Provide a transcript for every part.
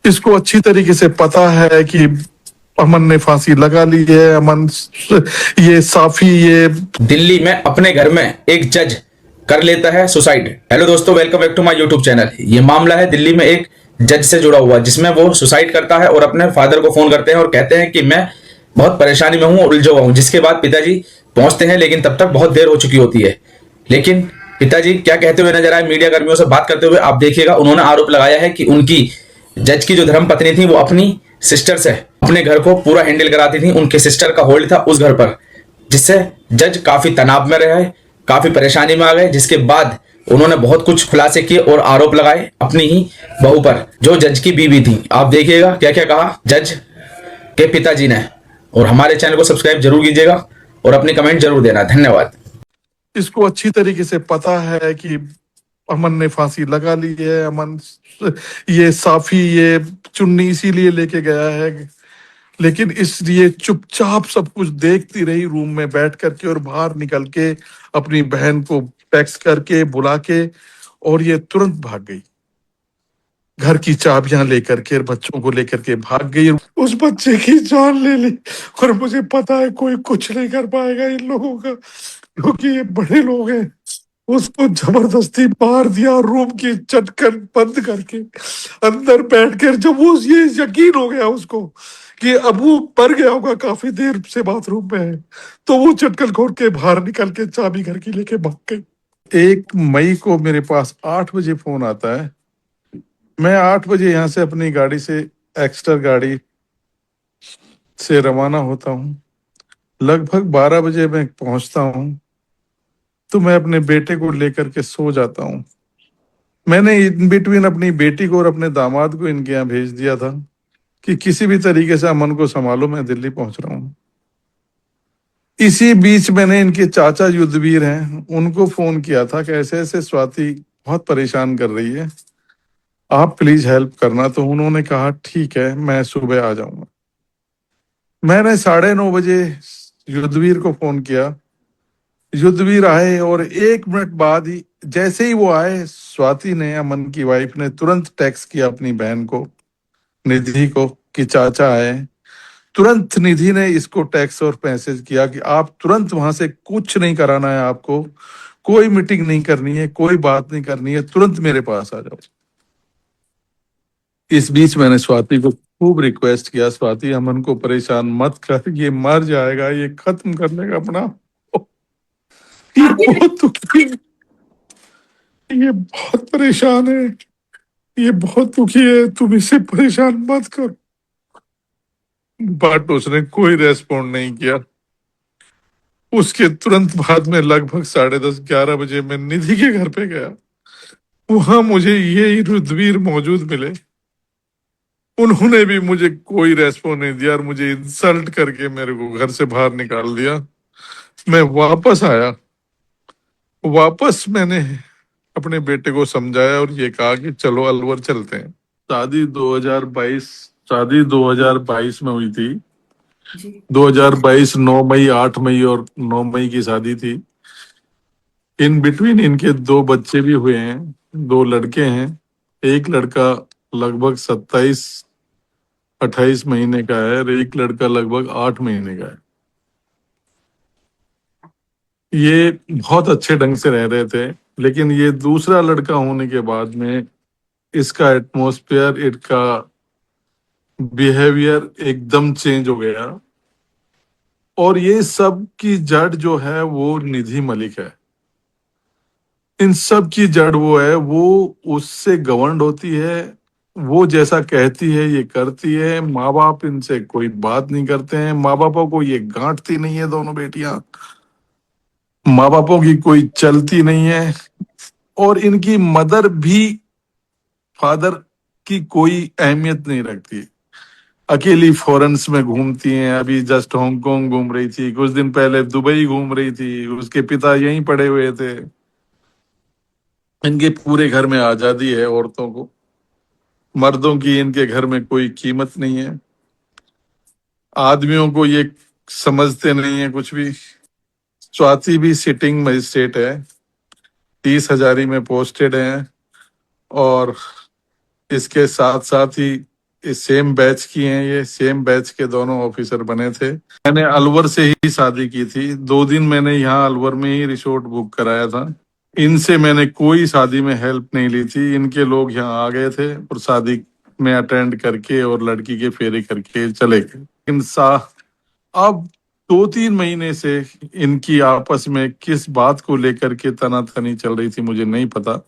इसको अच्छी तरीके से पता है कि अमन ने फांसी लगा ली है। अमन ये साफी ये दिल्ली में अपने घर में एक जज कर लेता है सुसाइड। हेलो दोस्तों, welcome back to my YouTube channel. ये मामला है दिल्ली में एक जज से जुड़ा हुआ, जिसमें वो सुसाइड करता है और अपने फादर को फोन करते हैं और कहते हैं कि मैं बहुत परेशानी में हूं और उलझा हुआ हूं। जिसके बाद पिताजी पहुंचते हैं, लेकिन तब तक बहुत देर हो चुकी होती है। लेकिन पिताजी क्या कहते हुए नजर आए मीडिया कर्मियों से बात करते हुए, आप देखिएगा। उन्होंने आरोप लगाया है कि उनकी जज की जो धर्म पत्नी थी वो अपनी सिस्टर से अपने घर को पूरा हैंडल कराती थी। उनके सिस्टर का होल्ड था उस घर पर, जिससे जज काफी तनाव में रहे, काफी परेशानी में आ गए। जिसके बाद उन्होंने बहुत कुछ खुलासे किए और आरोप लगाए अपनी ही बहू पर, जो जज की बीवी थी। आप देखिएगा क्या क्या कहा जज के पिताजी ने। और हमारे चैनल को सब्सक्राइब जरूर कीजिएगा और अपनी कमेंट जरूर देना। धन्यवाद। इसको अच्छी तरीके से पता है कि अमन ने फांसी लगा ली है। अमन ये साफी ये चुन्नी इसीलिए लेके गया है, लेकिन इसलिए चुपचाप सब कुछ देखती रही रूम में बैठ करके, और बाहर निकल के अपनी बहन को टेक्स्ट करके बुला के, और ये तुरंत भाग गई। घर की चाबियां लेकर के, बच्चों को लेकर के भाग गई। उस बच्चे की जान ले ली। और मुझे पता है कोई कुछ नहीं कर पाएगा इन लोगों का, क्योंकि ये बड़े लोग हैं। उसको जबरदस्ती मार दिया, रूम की चटकन बंद करके अंदर बैठ कर। जब वो ये यकीन हो गया उसको कि अब वो मर गया होगा, काफी देर से बाथरूम में है, तो वो चटकन खोल के बाहर निकल के चाबी घर की लेके भाग गई। 1 मई को मेरे पास 8 बजे फोन आता है। मैं 8 बजे यहाँ से अपनी गाड़ी से, एक्स्टर गाड़ी से रवाना होता हूँ। लगभग 12 बजे मैं पहुंचता हूँ, तो मैं अपने बेटे को लेकर के सो जाता हूँ। मैंने इन बिटवीन अपनी बेटी को और अपने दामाद को इनके यहाँ भेज दिया था कि किसी भी तरीके से अमन को संभालो, मैं दिल्ली पहुंच रहा हूँ। इसी बीच मैंने इनके चाचा युद्धवीर हैं, उनको फोन किया था कि ऐसे ऐसे स्वाति बहुत परेशान कर रही है, आप प्लीज हेल्प करना। तो उन्होंने कहा ठीक है, मैं सुबह आ जाऊंगा। मैंने 9:30 बजे युद्धवीर को फोन किया। युद्धवीर आए और 1 मिनट बाद ही, जैसे ही वो आए, स्वाति ने, अमन की वाइफ ने, तुरंत टेक्स्ट किया अपनी बहन को, निधि को, कि चाचा आए। तुरंत निधि ने इसको टेक्स्ट और मैसेज किया कि आप तुरंत वहां से, कुछ नहीं कराना है आपको, कोई मीटिंग नहीं करनी है, कोई बात नहीं करनी है, तुरंत मेरे पास आ जाओ। इस बीच मैंने स्वाति को खूब रिक्वेस्ट किया, स्वाति अमन को परेशान मत कर, ये मर जाएगा, ये खत्म कर लेगा अपना। ये बहुत दुखी है, ये बहुत परेशान है, ये बहुत दुखी है, तुम इसे परेशान मत करो। बट उसने कोई रेस्पॉन्ड नहीं किया। उसके तुरंत बाद में लगभग 10:30-11 बजे मैं निधि के घर पे गया। वहां मुझे ये रुद्रवीर मौजूद मिले। उन्होंने भी मुझे कोई रेस्पॉन्स नहीं दिया और मुझे इंसल्ट करके मेरे को घर से बाहर निकाल दिया। मैं वापस आया। वापस मैंने अपने बेटे को समझाया और ये कहा कि चलो अलवर चलते हैं। शादी 2022 में हुई थी। 2022 9 मई, 8 मई और 9 मई की शादी थी। इन बिटवीन इनके 2 बच्चे भी हुए हैं, 2 लड़के हैं। एक लड़का लगभग 27-28 महीने का है और एक लड़का लगभग 8 महीने का है। ये बहुत अच्छे ढंग से रह रहे थे, लेकिन ये दूसरा लड़का होने के बाद में इसका एटमॉस्फेयर, इसका बिहेवियर एकदम चेंज हो गया। और ये सब की जड़ जो है वो निधि मलिक है। इन सब की जड़ वो है, वो उससे गवर्नड होती है, वो जैसा कहती है ये करती है। माँ बाप इनसे कोई बात नहीं करते हैं, माँ बापों को ये गांठती नहीं है, दोनों बेटियां, माँ बापों की कोई चलती नहीं है। और इनकी मदर भी फादर की कोई अहमियत नहीं रखती, अकेली फॉरेन्स में घूमती हैं। अभी जस्ट हांगकांग घूम रही थी, कुछ दिन पहले दुबई घूम रही थी, उसके पिता यहीं पड़े हुए थे। इनके पूरे घर में आजादी है औरतों को, मर्दों की इनके घर में कोई कीमत नहीं है। आदमियों को ये समझते नहीं है कुछ भी। स्वाति भी सिटिंग मजिस्ट्रेट है, 30 हजारी में पोस्टेड है। और इसके साथ साथ ही ये सेम बैच की हैं, ये सेम बैच के दोनों ऑफिसर बने थे। मैंने अलवर से ही शादी की थी। 2 दिन मैंने यहाँ अलवर में ही रिसोर्ट बुक कराया था। इनसे मैंने कोई शादी में हेल्प नहीं ली थी। इनके लोग यहाँ आ गए थे और शादी में अटेंड करके और लड़की के फेरे करके चले गए। अब 2-3 महीने से इनकी आपस में किस बात को लेकर के तनातनी चल रही थी मुझे नहीं पता।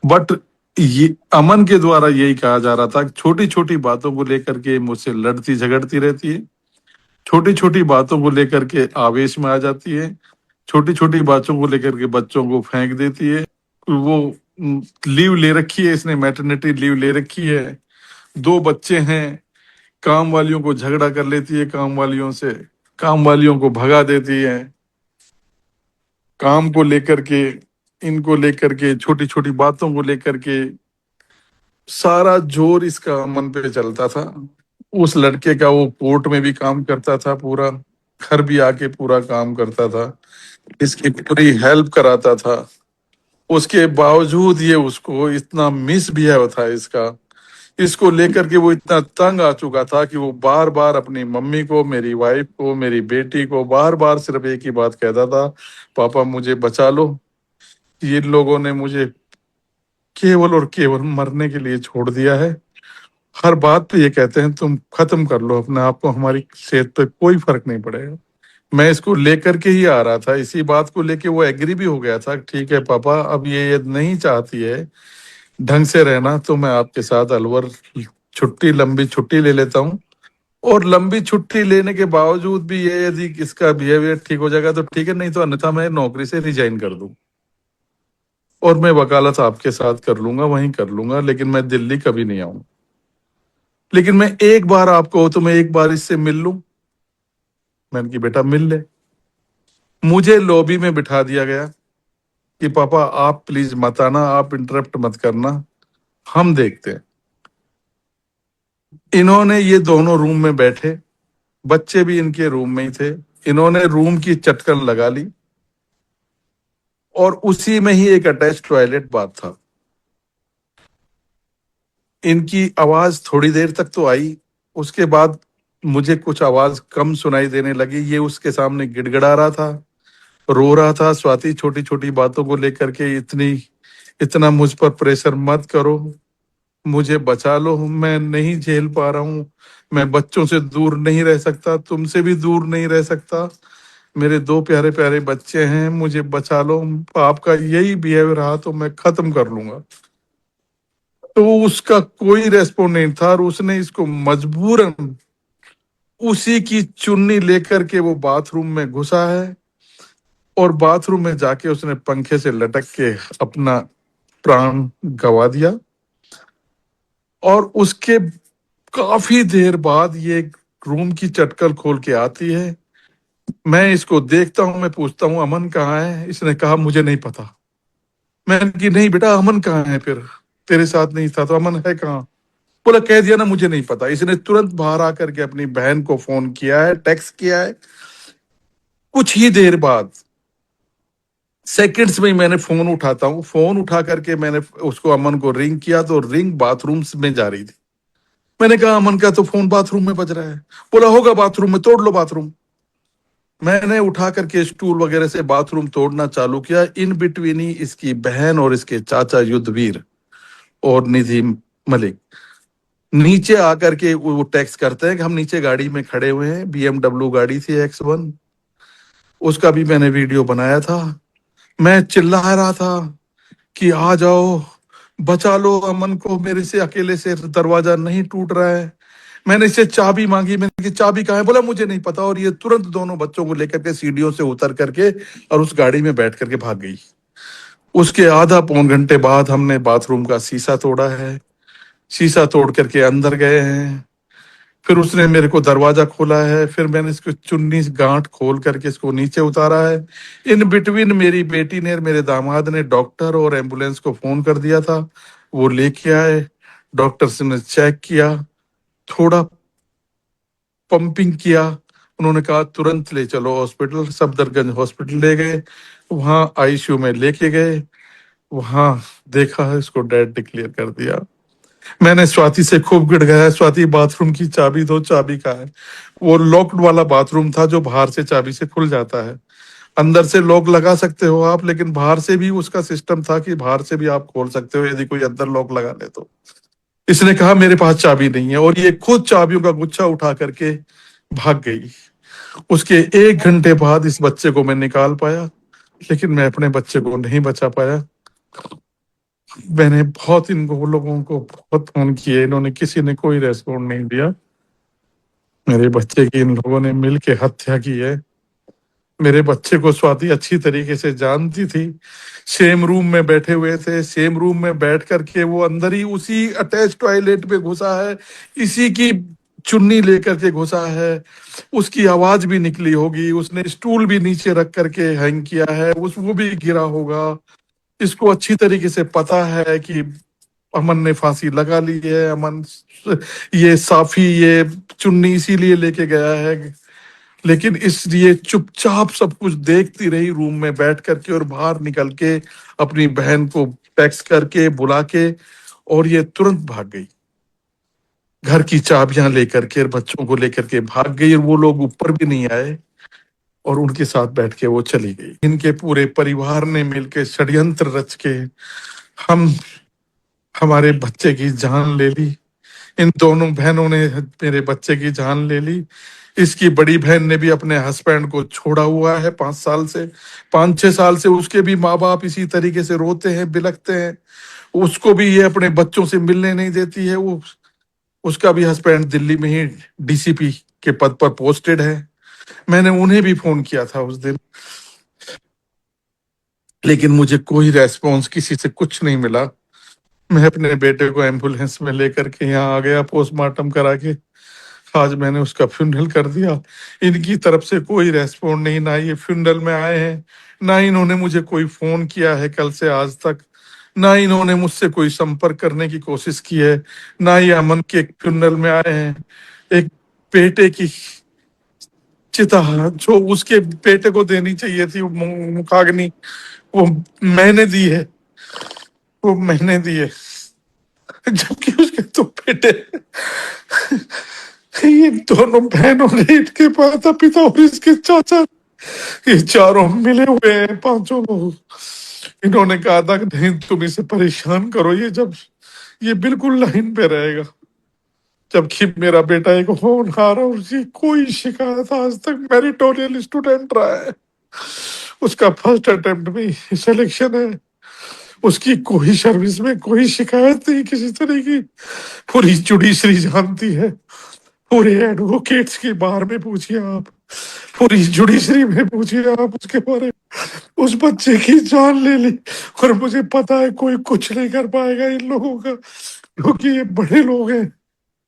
बट ये अमन के द्वारा यही कहा जा रहा था कि छोटी छोटी बातों को लेकर के मुझसे लड़ती झगड़ती रहती है, छोटी छोटी बातों को लेकर के आवेश में आ जाती है, छोटी छोटी बातों को लेकर के बच्चों को फेंक देती है। वो लीव ले रखी है, इसने मैटरनिटी लीव ले रखी है। 2 बच्चे हैं। काम वालियों को झगड़ा कर लेती है, काम वालियों से, काम वालियों को भगा देती है। काम को लेकर के, इनको लेकर के, छोटी छोटी बातों को लेकर के सारा जोर इसका मन पे चलता था। उस लड़के का वो कोर्ट में भी काम करता था, पूरा घर भी आके पूरा काम करता था, इसकी पूरी हेल्प कराता था। उसके बावजूद ये उसको इतना मिसबिहेव था इसका, इसको लेकर के वो इतना तंग आ चुका था कि वो बार बार अपनी मम्मी को, मेरी वाइफ को, मेरी बेटी को बार बार सिर्फ एक ही बात कहता था, पापा मुझे बचा लो, ये लोगों ने मुझे केवल और केवल मरने के लिए छोड़ दिया है। हर बात पे ये कहते हैं तुम खत्म कर लो अपने आप को, हमारी सेहत पे कोई फर्क नहीं पड़ेगा। मैं इसको लेकर के ही आ रहा था, इसी बात को लेके वो एग्री भी हो गया था, ठीक है पापा अब ये नहीं चाहती है ढंग से रहना तो मैं आपके साथ अलवर छुट्टी, लंबी छुट्टी ले लेता हूँ। और लंबी छुट्टी लेने के बावजूद भी ये यदि इसका बिहेवियर ठीक हो जाएगा तो ठीक है, नहीं तो अन्यथा मैं नौकरी से रिजाइन कर दूं और मैं वकालत आपके साथ कर लूंगा, वहीं कर लूंगा, लेकिन मैं दिल्ली कभी नहीं आऊंगा। लेकिन मैं एक बार आपको, तो मैं एक बार इससे मिल लूं। मैंने कि बेटा मिल ले। मुझे लॉबी में बिठा दिया गया कि पापा आप प्लीज मत आना, आप इंटरप्ट मत करना, हम देखते हैं। इन्होंने, ये दोनों रूम में बैठे, बच्चे भी इनके रूम में ही थे, इन्होंने रूम की चटकन लगा ली और उसी में ही एक अटैच टॉयलेट बाथ था। इनकी आवाज थोड़ी देर तक तो आई, उसके बाद मुझे कुछ आवाज कम सुनाई देने लगी। ये उसके सामने गिड़गिड़ा रहा था, रो रहा था, स्वाति छोटी छोटी बातों को लेकर के इतना मुझ पर प्रेशर मत करो, मुझे बचा लो, मैं नहीं झेल पा रहा हूँ, मैं बच्चों से दूर नहीं रह सकता, तुमसे भी दूर नहीं रह सकता, मेरे 2 प्यारे प्यारे बच्चे हैं, मुझे बचा लो, आपका यही बिहेवियर रहा तो मैं खत्म कर लूंगा। तो उसका कोई रेस्पॉन्स नहीं था और उसने इसको मजबूरन उसी की चुन्नी लेकर के वो बाथरूम में घुसा है और बाथरूम में जाके उसने पंखे से लटक के अपना प्राण गवा दिया। और उसके काफी देर बाद ये रूम की चटकल खोल के आती है, मैं इसको देखता हूं, मैं पूछता हूं अमन कहाँ है? इसने कहा मुझे नहीं पता। मैंने कि नहीं बेटा अमन कहाँ है, फिर तेरे साथ नहीं था तो अमन है कहाँ? बोला कह दिया ना मुझे नहीं पता। इसने तुरंत बाहर आकर के अपनी बहन को फोन किया है, टेक्स्ट किया है। कुछ ही देर बाद, सेकंड्स में ही मैंने फोन उठाता हूँ, फोन उठा करके मैंने उसको, अमन को रिंग किया तो रिंग बाथरूम में जा रही थी। मैंने कहा अमन का तो फोन बाथरूम में बज रहा है। बोला होगा बाथरूम में, तोड़ लो बाथरूम। मैंने उठा करके स्टूल वगैरह से बाथरूम तोड़ना चालू किया। इन बिटवीन ही इसकी बहन और इसके चाचा युद्धवीर और निधि मलिक नीचे आकर के वो टेक्स्ट करते हैं कि हम नीचे गाड़ी में खड़े हुए हैं, BMW गाड़ी थी X1, उसका भी मैंने वीडियो बनाया था। मैं चिल्ला रहा था कि आ जाओ, बचा लो अमन को, मेरे से अकेले से दरवाजा नहीं टूट रहा है। मैंने इससे चाबी मांगी, मैंने कि चाबी कहाँ है? बोला मुझे नहीं पता। और ये तुरंत दोनों बच्चों को लेकर के सीढ़ियों से उतर करके और उस गाड़ी में बैठ करके भाग गई। उसके आधा पौन घंटे बाद हमने बाथरूम का शीशा तोड़ा है, शीशा तोड़ करके अंदर गए हैं। फिर उसने मेरे को दरवाजा खोला है, फिर मैंने इसको चुन्नी से गांठ खोल करके इसको नीचे उतारा है। इन बिटवीन मेरी बेटी ने, मेरे दामाद ने डॉक्टर और एम्बुलेंस को फोन कर दिया था, वो लेके आए। डॉक्टर्स ने चेक किया, थोड़ा पंपिंग किया, उन्होंने कहा तुरंत ले चलो हॉस्पिटल। सफदरगंज हॉस्पिटल ले गए, वहां आईसीयू में लेके गए, वहां देखा इसको डेड डिक्लेयर कर दिया। मैंने स्वाति से खूब गिड़गया, स्वाति बाथरूम की चाबी दो, चाबी कहाँ है? वो लॉक्ड वाला बाथरूम था जो बाहर से चाबी से खुल जाता है। अंदर से लॉक लगा सकते हो आप, लेकिन बाहर से भी उसका सिस्टम था कि बाहर से भी आप खोल सकते हो यदि कोई अंदर लॉक लगा ले तो। इसने कहा मेरे पास चाबी नहीं है, और ये खुद चाबियों का गुच्छा उठा करके भाग गई। उसके 1 घंटे बाद इस बच्चे को मैं निकाल पाया, लेकिन मैं अपने बच्चे को नहीं बचा पाया। मैंने बहुत इनको लोगों को बहुत फोन किए, इन्होंने किसी ने कोई रेस्पॉन्ड नहीं दिया। मेरे बच्चे की इन लोगों ने मिल के हत्या की है। मेरे बच्चे को स्वाति अच्छी तरीके से जानती थी। सेम रूम में बैठे हुए थे, सेम रूम में बैठ करके वो अंदर ही उसी अटैच टॉयलेट पे घुसा है, इसी की चुन्नी लेकर के घुसा है। उसकी आवाज भी निकली होगी, उसने स्टूल भी नीचे रख करके हैंग किया है, उस वो भी गिरा होगा। इसको अच्छी तरीके से पता है कि अमन ने फांसी लगा ली है। अमन ये साफी ये चुन्नी इसीलिए लेके गया है, लेकिन इसलिए चुपचाप सब कुछ देखती रही रूम में बैठ करके, और बाहर निकल के अपनी बहन को टेक्स्ट करके बुला के, और ये तुरंत भाग गई। घर की चाबियां लेकर के बच्चों को लेकर के भाग गई, और वो लोग ऊपर भी नहीं आए, और उनके साथ बैठ के वो चली गई। इनके पूरे परिवार ने मिलके षड्यंत्र रच के हम हमारे बच्चे की जान ले ली। इन दोनों बहनों ने मेरे बच्चे की जान ले ली। इसकी बड़ी बहन ने भी अपने हस्बैंड को छोड़ा हुआ है 5 साल से। 5-6 साल से उसके भी माँ बाप इसी तरीके से रोते हैं, बिलखते हैं। उसको भी ये अपने बच्चों से मिलने नहीं देती है। वो उसका भी हस्बैंड दिल्ली में ही डीसीपी के पद पर पोस्टेड है। मैंने उन्हें भी फोन किया था उस दिन, लेकिन मुझे कोई रेस्पॉन्स किसी से कुछ नहीं मिला। मैं अपने बेटे को एम्बुलेंस में लेकर के यहाँ आ गया पोस्टमार्टम करा के। आज मैंने उसका फ्यूनरल कर दिया। इनकी तरफ से कोई रेस्पॉन्ड नहीं, ना ये फ्यूनरल में आए हैं, ना इन्होंने मुझे कोई फोन किया है कल से आज तक, ना इन्होंने मुझसे कोई संपर्क करने की कोशिश की है, ना ये अमन के फ्यूनरल में आए हैं। एक बेटे की चिता जो उसके बेटे को देनी चाहिए थी, वो मुखाग्नि, वो मैंने दी है, वो मैंने दी है, जबकि उसके तो बेटे, ये दोनों बहनों ने, इनके माता पिता और इसके चाचा, ये चारों मिले हुए हैं, 5 लोग। इन्होंने कहा था कि नहीं तुम इसे परेशान करो, ये जब ये बिल्कुल लाइन पे रहेगा। जबकि मेरा बेटा एक होनहार और उसकी कोई शिकायत आज तक, मेरिटोरियल स्टूडेंट रहा है, उसका फर्स्ट अटेम्प्ट में सिलेक्शन है, उसकी कोई सर्विस में कोई शिकायत नहीं किसी तरह की। पूरी जुडिशरी जानती है, पूरे एडवोकेट्स के बारे में पूछिए आप, पूरी जुडिशरी में पूछिए आप उसके बारे में। उस बच्चे की जान ले ली, और मुझे पता है कोई कुछ नहीं कर पाएगा इन लोगों का, क्योंकि ये बड़े लोग हैं,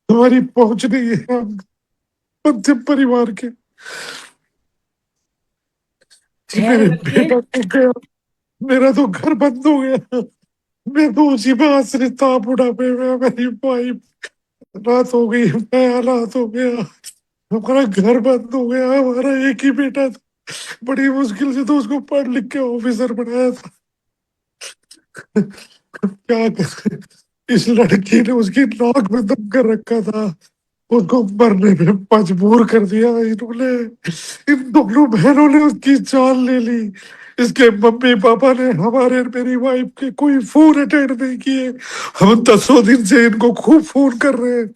हमारी पहुंच नहीं है, हम मध्यम परिवार के। मेरे बेटा तो गया, मेरा तो घर बंद हो गया। मैं तो उसी में आश्रित था बुढ़ापे में। मेरी वाइफ रात हो गई, मैं हालात हो गया, हमारा घर बंद हो गया। हमारा एक ही बेटा था, बड़ी मुश्किल से तो उसको पढ़ लिख के ऑफिसर बनाया था। क्या कर, इस लड़की ने उसकी नाक में दम कर रखा था, उसको मरने में मजबूर कर दिया इन्होंने। इन दोनों बहनों ने उसकी जान ले ली। इसके मम्मी पापा ने हमारे मेरी वाइफ के कोई फोन अटेंड नहीं किए। हम 10 दिन से इनको खूब फोन कर रहे हैं।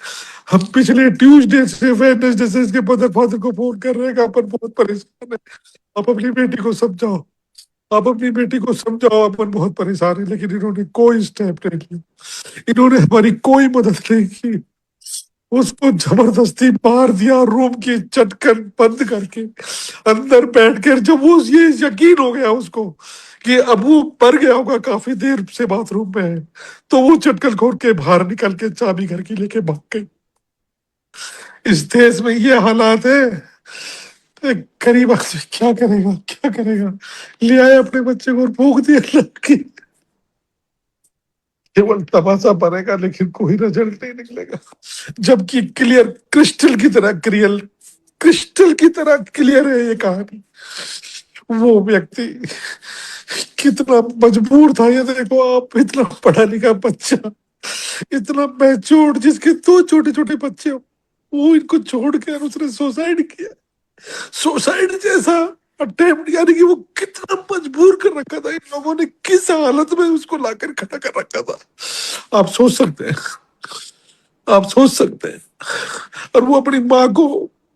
हम पिछले ट्यूसडे से वेडनेसडे से इसके मदर फादर को फोन कर रहे हैं कि अपन बहुत परेशान है, आप अपनी बेटी को समझाओ, आप अपनी बेटी को समझाओ, अपन बहुत परेशान है। लेकिन इन्होंने कोई स्टेप नहीं लिया, इन्होंने हमारी कोई मदद नहीं की। उसको जबरदस्ती मार दिया, रूम की चटकन बंद करके अंदर बैठकर। जब वो ये यकीन हो गया उसको कि अब वो मर गया होगा, काफी देर से बाथरूम में है, तो वो चटकन खोल के बाहर निकल के चाबी घर की लेके भाग गई। इस देश में ये हालात है, एक गरीब आदमी क्या करेगा, क्या करेगा। ले आए अपने बच्चे को और भूख दिया लड़की। केवल तमाशा बनेगा, लेकिन कोई रिजल्ट नहीं निकलेगा। जबकि क्लियर, क्रिस्टल की तरह क्रियल, क्रिस्टल की तरह क्लियर है ये कहानी। वो व्यक्ति कितना मजबूर था, ये देखो आप, इतना पढ़ा लिखा बच्चा इतना मैच्योर्ड जिसके दो छोटे छोटे बच्चे हो, वो इनको छोड़ के उसने सुसाइड किया। सुसाइड जैसा अटेम्प्ट, यानी कि वो कितना मजबूर कर रखा था इन लोगों ने, किस हालत में उसको लाकर खड़ा कर रखा था, आप सोच सकते हैं। आप सोच सकते हैं। और वो अपनी माँ को,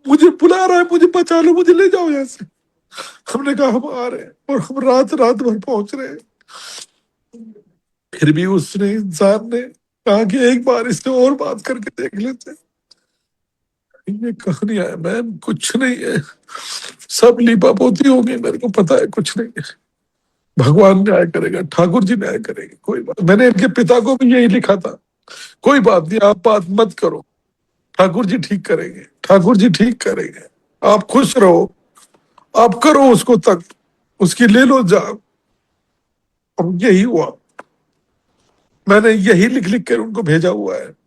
मुझे बुला रहा है, मुझे बचा लो, मुझे ले जाओ यहाँ से। हमने कहा हम आ रहे हैं, और हम रात रात भर पहुंच रहे हैं। फिर भी उसने, इंसान ने कहा कि एक बार इससे और बात करके देख लेते हैं। ये कहानी है मैम, कुछ नहीं है, सब लीपा पोती होगी, मेरे को पता है, कुछ नहीं है। भगवान न्याय करेगा, ठाकुर जी न्याय करेंगे, कोई बात। मैंने इनके पिता को भी यही लिखा था, कोई बात नहीं, आप बात मत करो, ठाकुर जी ठीक करेंगे, ठाकुर जी ठीक करेंगे, आप खुश रहो, आप करो उसको तक, उसकी ले लो जान। और यही हुआ, मैंने यही लिख लिख कर उनको भेजा हुआ है।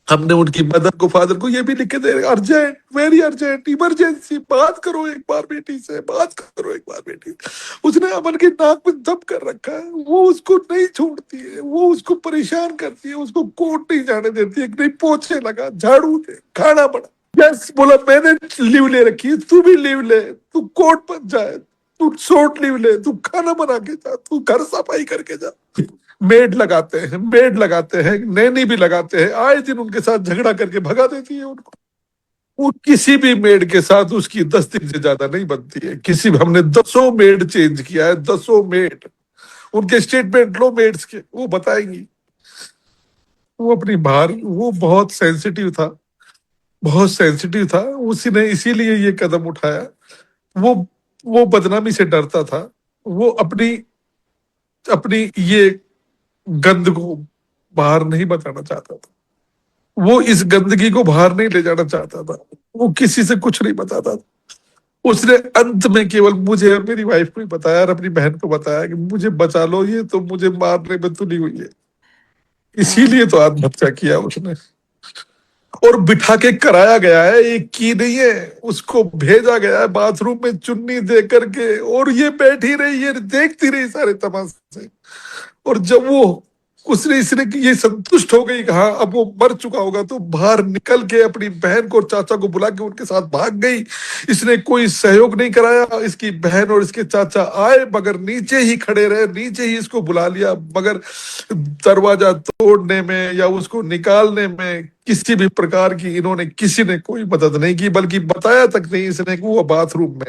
हमने उनकी मदर को, फादर को ये भी लिख के दे, अर्जेंट, वेरी अर्जेंट, इमरजेंसी, बात करो एक बार बेटी से, बात करो एक बार बेटी से। उसने अमन की नाक में दब कर रखा है, वो उसको नहीं छोड़ती है, वो उसको परेशान करती है, उसको कोर्ट नहीं जाने देती है, नहीं पोछे लगा, झाड़ू दे, खाना बना। यस बोला, मैंने लीव ले रखी है, तू भी लीव ले, तू कोर्ट मत जाए, तू शॉर्ट लीव ले, तू खाना बना के जा, तू घर सफाई करके जा। मेड लगाते हैं, मेड लगाते हैं, नैनी भी लगाते हैं, आए दिन उनके साथ झगड़ा करके भगा देती है उनको। वो किसी भी मेड के साथ उसकी 10 दिन से ज्यादा नहीं बनती है, किसी भी। हमने 10 मेड चेंज किया है, 10 मेड। उनके स्टेटमेंट लो मेड्स के, वो बताएंगी। वो अपनी बाहर, वो बहुत सेंसिटिव था, बहुत सेंसिटिव था, उसी ने इसीलिए ये कदम उठाया। वो वो बदनामी से डरता था, वो अपनी अपनी ये गंद को बाहर नहीं बताना चाहता था, वो इस गंदगी को बाहर नहीं ले जाना चाहता था, वो किसी से कुछ नहीं बताता था। उसने अंत में केवल मुझे और मेरी वाइफ को ही बताया, और अपनी बहन को बताया कि मुझे बचा लो, ये तो मुझे मारने में तुली हुई है। इसीलिए तो आत्महत्या किया उसने। और बिठा के कराया गया है, एक की नहीं है, उसको भेजा गया है बाथरूम में चुन्नी दे करके, और ये बैठी रही, ये देखती रही सारे तमाशे। और जब वो, उसने, इसने ये संतुष्ट हो गई, कहा अब वो मर चुका होगा, तो बाहर निकल के अपनी बहन को और चाचा को बुला के उनके साथ भाग गई। इसने कोई सहयोग नहीं कराया, इसकी बहन और इसके चाचा आए, मगर नीचे ही खड़े रहे, नीचे ही इसको बुला लिया, मगर दरवाजा तोड़ने में या उसको निकालने में किसी भी प्रकार की इन्होंने, किसी ने कोई मदद नहीं की, बल्कि बताया तक नहीं इसने कि वो बाथरूम में